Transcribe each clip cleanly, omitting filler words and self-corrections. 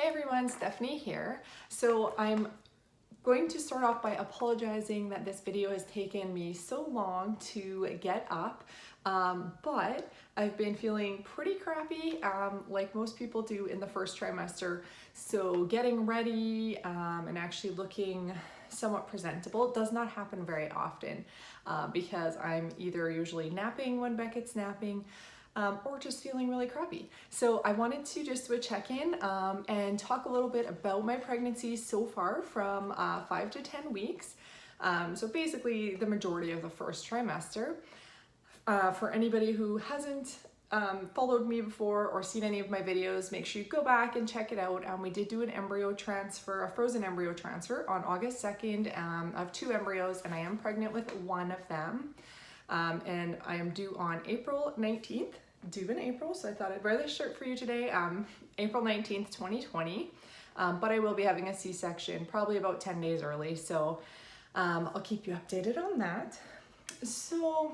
everyone, Stephanie here. So I'm going to start off by apologizing that this video has taken me so long to get up, but I've been feeling pretty crappy, like most people do in the first trimester. So getting ready and actually looking somewhat presentable does not happen very often because I'm either usually napping when Beckett's napping, or just feeling really crappy. So I wanted to just do a check-in and talk a little bit about my pregnancy so far from 5 to 10 weeks. So basically the majority of the first trimester. For anybody who hasn't followed me before or seen any of my videos, make sure you go back and check it out. We did do an embryo transfer, a frozen embryo transfer on August 2nd. I have 2 embryos and I am pregnant with one of them. And I am due on April 19th, due in April, so I thought I'd wear this shirt for you today, April 19th, 2020, but I will be having a C-section probably about 10 days early, so I'll keep you updated on that. So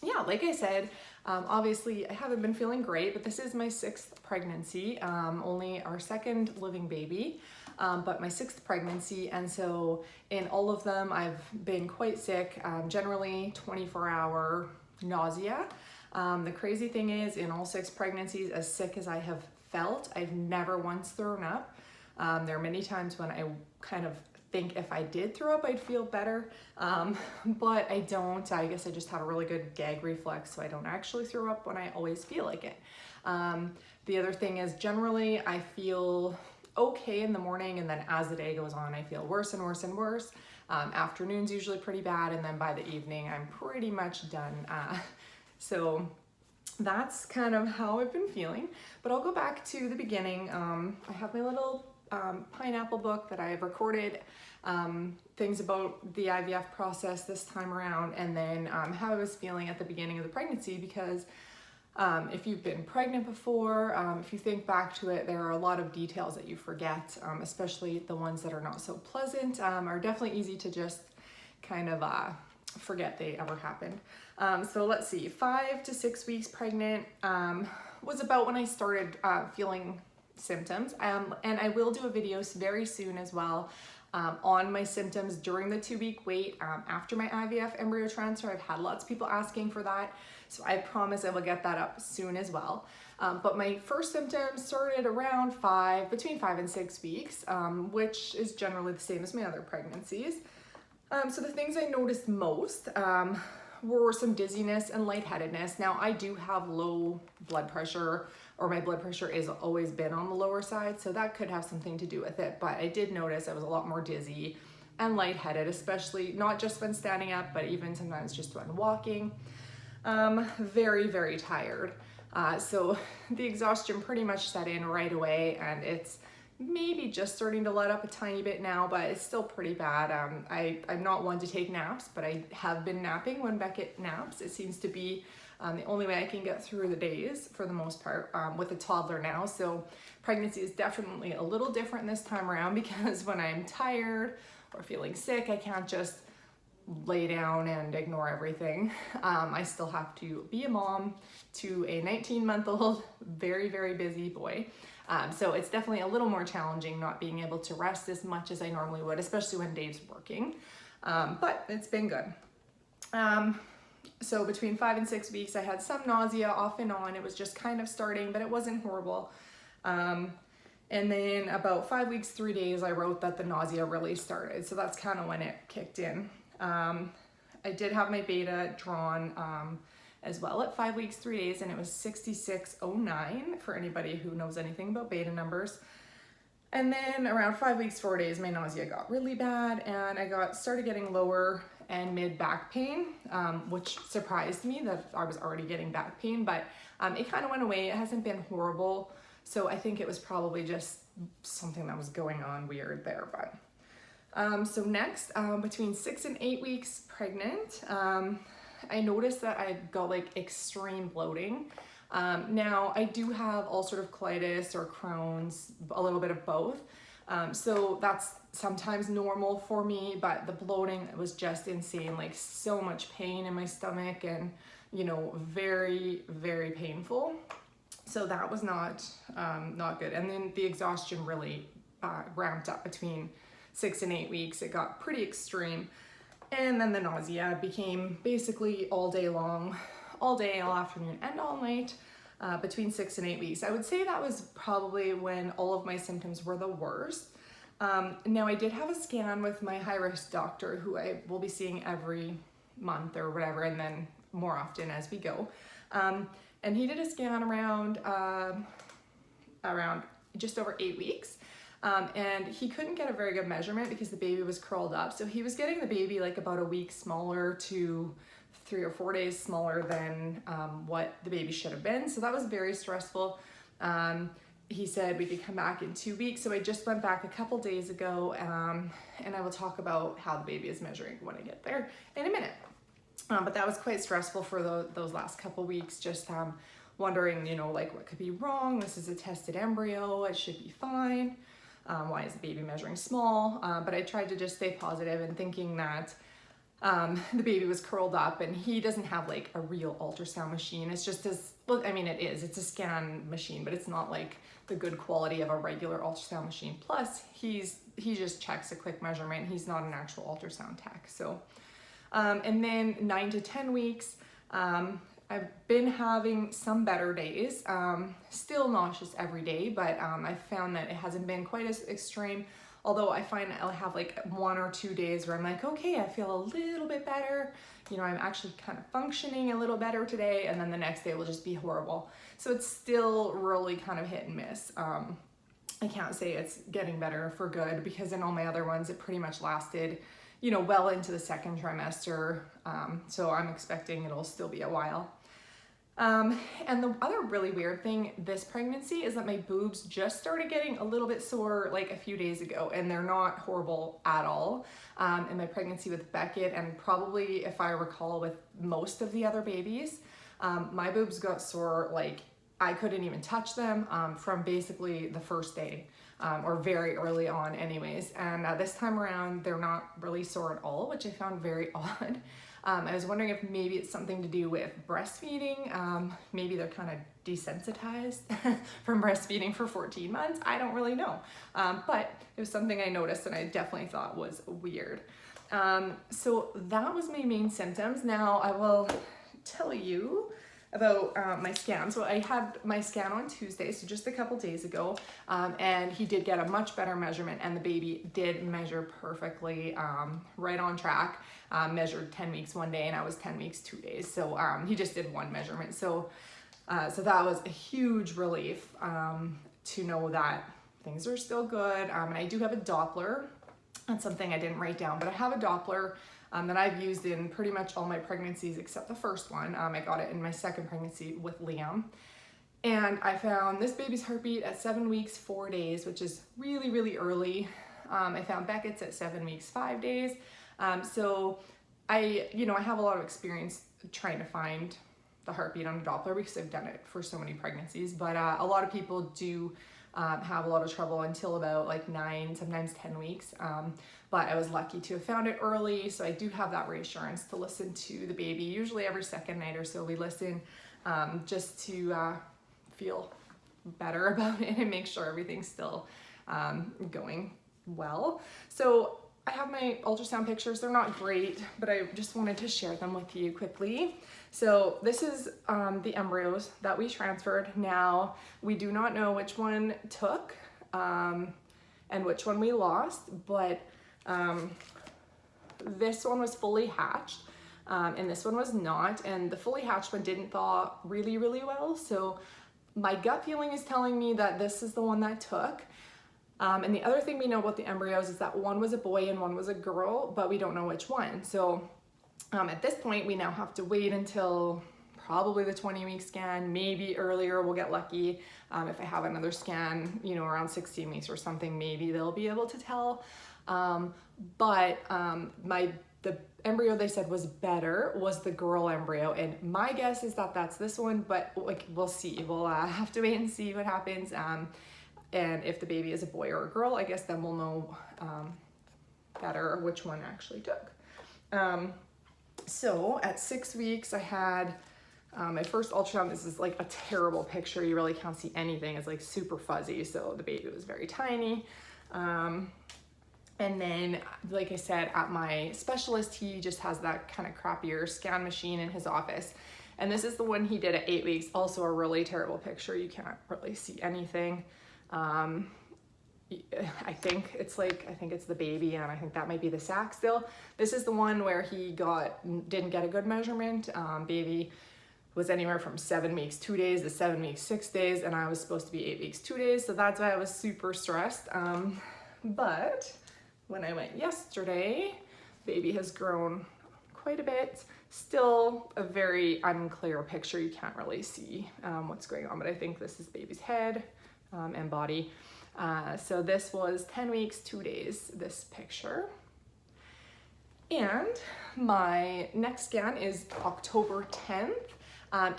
yeah, like I said, obviously I haven't been feeling great, but this is my 6th pregnancy, only our 2nd living baby. But my 6th pregnancy, and so in all of them I've been quite sick, generally 24-hour nausea. The crazy thing is, in all 6 pregnancies, as sick as I have felt, I've never once thrown up. There are many times when I kind of think if I did throw up I'd feel better, but I don't. I guess I just have a really good gag reflex, so I don't actually throw up when I always feel like it. The other thing is, generally I feel okay in the morning, and then as the day goes on I feel worse and worse and worse. Afternoon's usually pretty bad, and then by the evening I'm pretty much done. So that's kind of how I've been feeling, but I'll go back to the beginning. I have my little pineapple book that I have recorded things about the IVF process this time around, and then how I was feeling at the beginning of the pregnancy, because if you've been pregnant before, if you think back to it, there are a lot of details that you forget, especially the ones that are not so pleasant, are definitely easy to just kind of forget they ever happened. So let's see, 5 to 6 weeks pregnant was about when I started feeling symptoms, and I will do a video very soon as well on my symptoms during the 2-week wait after my IVF embryo transfer. I've had lots of people asking for that, so I promise I will get that up soon as well. But my first symptoms started around between 5 and 6 weeks, which is generally the same as my other pregnancies. So the things I noticed most were some dizziness and lightheadedness. Now I do have low blood pressure, or my blood pressure has always been on the lower side, so that could have something to do with it, but I did notice I was a lot more dizzy and lightheaded, especially not just when standing up, but even sometimes just when walking. Very, very tired. So the exhaustion pretty much set in right away, and it's maybe just starting to let up a tiny bit now, but it's still pretty bad. I'm not one to take naps, but I have been napping when Beckett naps. It seems to be the only way I can get through the days for the most part, with a toddler now. So pregnancy is definitely a little different this time around, because when I'm tired or feeling sick, I can't just lay down and ignore everything. I still have to be a mom to a 19-month-old, very, very busy boy. So it's definitely a little more challenging not being able to rest as much as I normally would, especially when Dave's working, but it's been good. So between 5 and 6 weeks, I had some nausea off and on. It was just kind of starting, but it wasn't horrible. And then about 5 weeks, 3 days, I wrote that the nausea really started. So that's kind of when it kicked in. I did have my beta drawn as well at 5 weeks, 3 days, and it was 6609 for anybody who knows anything about beta numbers. And then around 5 weeks, 4 days, my nausea got really bad, and I started getting lower and mid back pain, which surprised me that I was already getting back pain, but it kind of went away. It hasn't been horrible, so I think it was probably just something that was going on weird there. But so next, between 6 and 8 weeks pregnant, I noticed that I got like extreme bloating. Now I do have ulcerative colitis or Crohn's, a little bit of both. So that's sometimes normal for me, but the bloating was just insane, like so much pain in my stomach, and very, very painful. So that was not good. And then the exhaustion really ramped up between 6 and 8 weeks. It got pretty extreme. And then the nausea became basically all day long, all day, all afternoon, and all night between 6 and 8 weeks. I would say that was probably when all of my symptoms were the worst. Now I did have a scan with my high-risk doctor, who I will be seeing every month or whatever, and then more often as we go. And he did a scan around just over 8 weeks. And he couldn't get a very good measurement because the baby was curled up. So he was getting the baby like about a week smaller to 3 or 4 days smaller than what the baby should have been. So that was very stressful. He said we could come back in 2 weeks. So I just went back a couple days ago, and I will talk about how the baby is measuring when I get there in a minute. But that was quite stressful for those last couple weeks, just wondering, you know, like what could be wrong. This is a tested embryo, it should be fine. Why is the baby measuring small? But I tried to just stay positive and thinking that the baby was curled up, and he doesn't have like a real ultrasound machine. It's just well, I mean, it's a scan machine, but it's not like the good quality of a regular ultrasound machine. Plus, he just checks a quick measurement. He's not an actual ultrasound tech. So, and then 9 to 10 weeks, I've been having some better days, still nauseous every day, but I found that it hasn't been quite as extreme. Although I find I'll have like 1 or 2 days where I'm like, okay, I feel a little bit better. You know, I'm actually kind of functioning a little better today. And then the next day will just be horrible. So it's still really kind of hit and miss. I can't say it's getting better for good, because in all my other ones, it pretty much lasted, you know, well into the second trimester. So I'm expecting it'll still be a while. And the other really weird thing this pregnancy is that my boobs just started getting a little bit sore like a few days ago, and they're not horrible at all. In my pregnancy with Beckett, and probably if I recall with most of the other babies, my boobs got sore like I couldn't even touch them from basically the first day, or very early on anyways. And this time around, they're not really sore at all, which I found very odd. I was wondering if maybe it's something to do with breastfeeding. Maybe they're kind of desensitized from breastfeeding for 14 months. I don't really know. But it was something I noticed and I definitely thought was weird. So that was my main symptoms. Now I will tell you about my scan. So I had my scan on Tuesday, so just a couple days ago, and he did get a much better measurement, and the baby did measure perfectly, right on track. Measured 10 weeks one day, and I was 10 weeks 2 days. So he just did one measurement. So that was a huge relief to know that things are still good. And I do have a Doppler. That's something I didn't write down, but I have a Doppler that I've used in pretty much all my pregnancies except the first one. I got it in my second pregnancy with Liam. And I found this baby's heartbeat at 7 weeks, 4 days, which is really, really early. I found Beckett's at 7 weeks, 5 days. So I have a lot of experience trying to find the heartbeat on a Doppler because I've done it for so many pregnancies. But a lot of people do have a lot of trouble until about like 9, sometimes 10 weeks. But I was lucky to have found it early. So I do have that reassurance to listen to the baby. Usually every second night or so we listen just to feel better about it and make sure everything's still going well. So I have my ultrasound pictures. They're not great, but I just wanted to share them with you quickly. So this is the embryos that we transferred. Now, we do not know which one took and which one we lost, but this one was fully hatched and this one was not. And the fully hatched one didn't thaw really, really well. So my gut feeling is telling me that this is the one that took. And the other thing we know about the embryos is that one was a boy and one was a girl, but we don't know which one. So at this point, we now have to wait until probably the 20-week scan, maybe earlier, we'll get lucky. If I have another scan, around 16 weeks or something, maybe they'll be able to tell. But the embryo they said was better was the girl embryo, and my guess is that that's this one, but like we'll see. We'll have to wait and see what happens. And if the baby is a boy or a girl, I guess then we'll know better which one actually took. So at 6 weeks, I had My first ultrasound, this is like a terrible picture. You really can't see anything. It's like super fuzzy. So the baby was very tiny. And then, like I said, at my specialist, he just has that kind of crappier scan machine in his office. And this is the one he did at 8 weeks. Also a really terrible picture. You can't really see anything. I think it's the baby, and I think that might be the sac still. This is the one where he didn't get a good measurement. Baby was anywhere from 7 weeks, 2 days to 7 weeks, 6 days, and I was supposed to be 8 weeks, 2 days. So that's why I was super stressed. But when I went yesterday, baby has grown quite a bit. Still a very unclear picture. You can't really see what's going on, but I think this is baby's head and body. So this was 10 weeks, 2 days, this picture. And my next scan is October 10th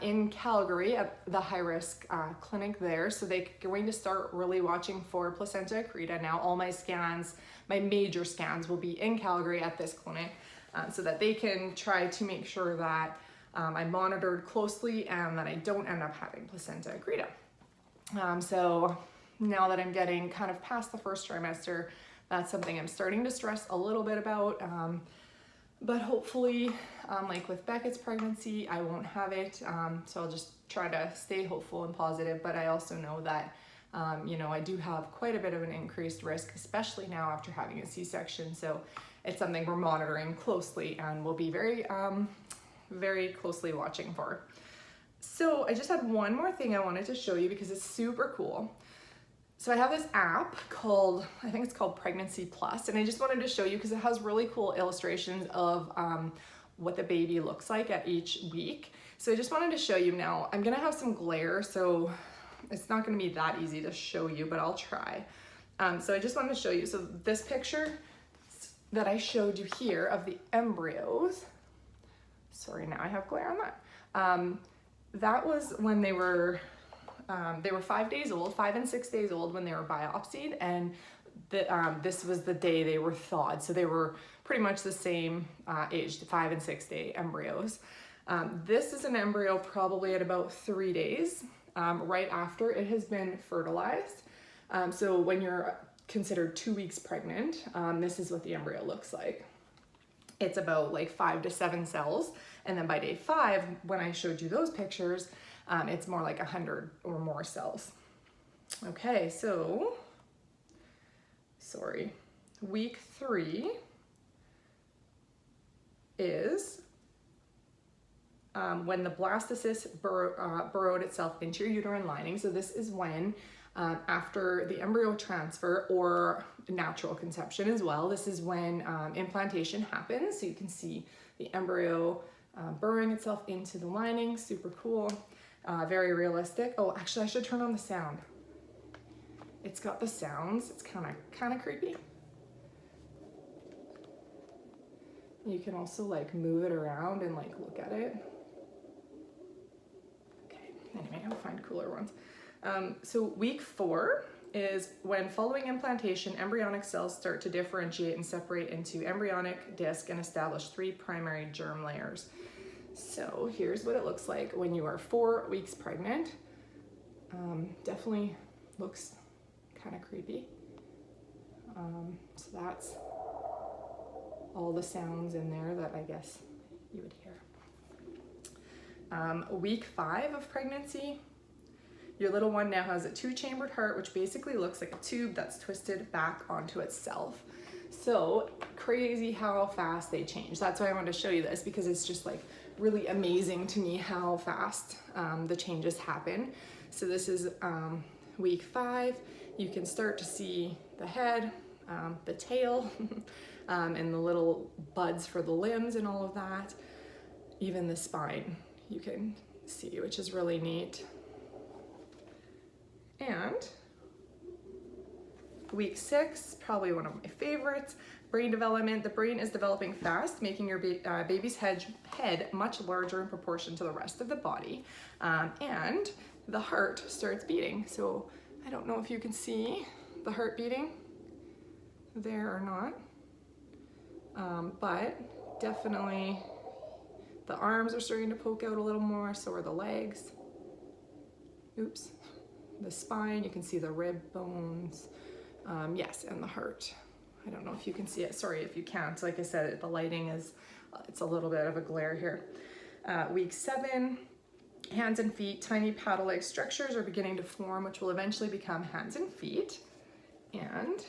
in Calgary at the high-risk clinic there. So they're going to start really watching for placenta accreta. Now all my scans, my major scans, will be in Calgary at this clinic so that they can try to make sure that I'm monitored closely and that I don't end up having placenta accreta. So now that I'm getting kind of past the first trimester, that's something I'm starting to stress a little bit about. But hopefully, like with Beckett's pregnancy, I won't have it. So I'll just try to stay hopeful and positive. But I also know that, I do have quite a bit of an increased risk, especially now after having a C-section. So it's something we're monitoring closely and we'll be very, very closely watching for. So I just had one more thing I wanted to show you because it's super cool. So I have this app called, I think it's called Pregnancy Plus, and I just wanted to show you because it has really cool illustrations of what the baby looks like at each week. So I just wanted to show you now. I'm gonna have some glare, so it's not gonna be that easy to show you, but I'll try. So I just wanted to show you, so this picture that I showed you here of the embryos, sorry, now I have glare on that. That was when they were 5 days old, 5 and 6 days old when they were biopsied, and this was the day they were thawed. So they were pretty much the same age, the 5 and 6 day embryos. This is an embryo probably at about 3 days, right after it has been fertilized. So when you're considered 2 weeks pregnant, this is what the embryo looks like. It's about like 5 to 7 cells. And then by day 5, when I showed you those pictures, it's more like 100 or more cells. Okay, so, week 3 is when the blastocyst burrowed itself into your uterine lining. So this is when, after the embryo transfer or natural conception as well, this is when implantation happens. So you can see the embryo burrowing itself into the lining, super cool. Very realistic. Oh, actually I should turn on the sound. It's got the sounds. It's kind of creepy. You can also like move it around and like look at it. Okay, anyway, I'll find cooler ones. So week 4 is when, following implantation, embryonic cells start to differentiate and separate into embryonic disc and establish 3 primary germ layers. So here's what it looks like when you are 4 weeks pregnant. Definitely looks kind of creepy. So that's all the sounds in there that I guess you would hear. Week 5 of pregnancy, your little one now has a 2-chambered heart, which basically looks like a tube that's twisted back onto itself. So crazy how fast they change. That's why I wanted to show you this, because it's just like really amazing to me how fast the changes happen. So this is week 5. You can start to see the head, the tail, and the little buds for the limbs and all of that. Even the spine you can see, which is really neat. And week 6, probably one of my favorites, brain development. The brain is developing fast, making your baby's head much larger in proportion to the rest of the body. And the heart starts beating. So I don't know if you can see the heart beating there or not, but definitely The arms are starting to poke out a little more, so are the legs. Oops. The spine, you can see the rib bones. Yes, and the heart. I don't know if you can see it. Sorry if you can't. Like I said, the lighting is, it's a little bit of a glare here. Week 7, hands and feet, tiny paddle-like structures are beginning to form, which will eventually become hands and feet. And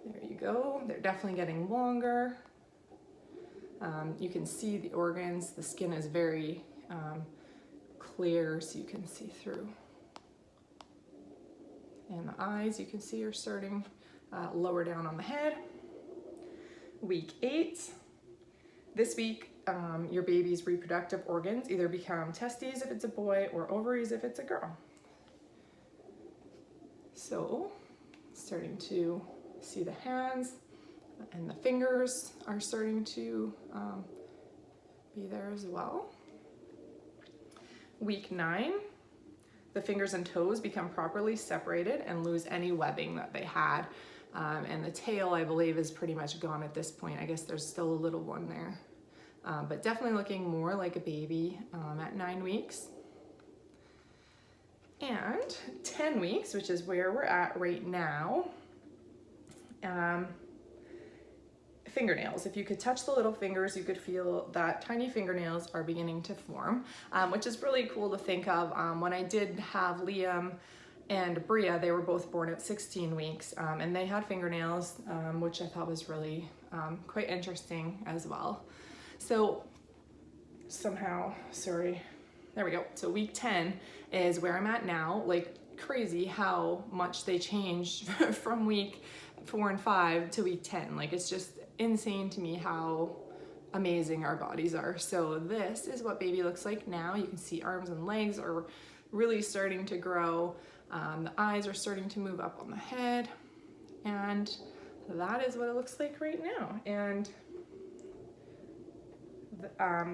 there you go. They're definitely getting longer. You can see the organs. The skin is very clear, so you can see through. And the eyes, you can see, are starting lower down on the head. Week 8. This week, your baby's reproductive organs either become testes if it's a boy or ovaries if it's a girl. So, starting to see the hands and the fingers are starting to be there as well. Week 9, the fingers and toes become properly separated and lose any webbing that they had. And the tail, I believe, is pretty much gone at this point. I guess there's still a little one there. But definitely looking more like a baby at 9 weeks. And 10 weeks, which is where we're at right now. Fingernails. If you could touch the little fingers, you could feel that tiny fingernails are beginning to form, which is really cool to think of. When I did have Liam and Bria, they were both born at 16 weeks, and they had fingernails, which I thought was really quite interesting as well. So somehow, sorry, there we go. So week 10 is where I'm at now. Like, crazy how much they changed from week 4 and 5 to week 10. Like, it's just insane to me how amazing our bodies are. So this is what baby looks like now. You can see arms and legs are really starting to grow. The eyes are starting to move up on the head, and that is what it looks like right now. And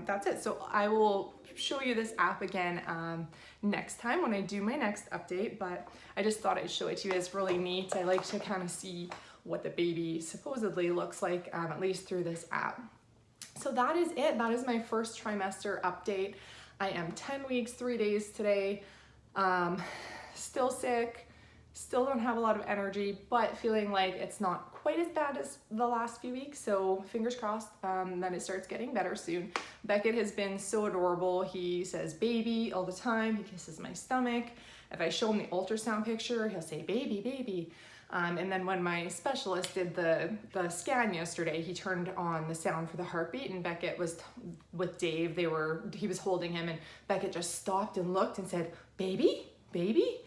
that's it. So I will show you this app again next time when I do my next update, but I just thought I'd show it to you. It's really neat. I like to kind of see what the baby supposedly looks like, at least through this app. So that is it. That is my first trimester update. I am 10 weeks, 3 days today. Still sick, still don't have a lot of energy, but feeling like it's not quite as bad as the last few weeks. So fingers crossed that it starts getting better soon. Beckett has been so adorable. He says baby all the time. He kisses my stomach. If I show him the ultrasound picture, he'll say baby, baby. And then when my specialist did the scan yesterday, he turned on the sound for the heartbeat, and Beckett was with Dave. He was holding him, and Beckett just stopped and looked and said, baby, baby?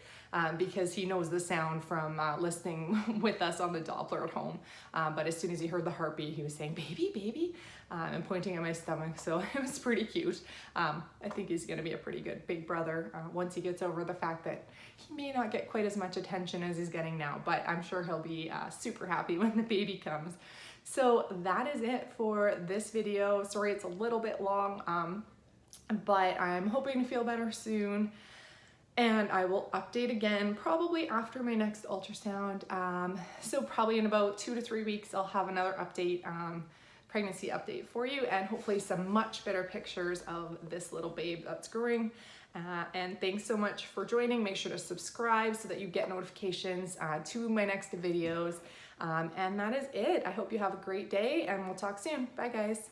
Because he knows the sound from listening with us on the Doppler at home. But as soon as he heard the heartbeat, he was saying, baby, baby, and pointing at my stomach. So it was pretty cute. I think he's gonna be a pretty good big brother once he gets over the fact that he may not get quite as much attention as he's getting now, but I'm sure he'll be super happy when the baby comes. So that is it for this video. Sorry, it's a little bit long, but I'm hoping to feel better soon. And I will update again probably after my next ultrasound. So probably in about 2 to 3 weeks, I'll have another update, pregnancy update for you, and hopefully some much better pictures of this little babe that's growing. And thanks so much for joining. Make sure to subscribe so that you get notifications to my next videos. And that is it. I hope you have a great day, and we'll talk soon. Bye guys.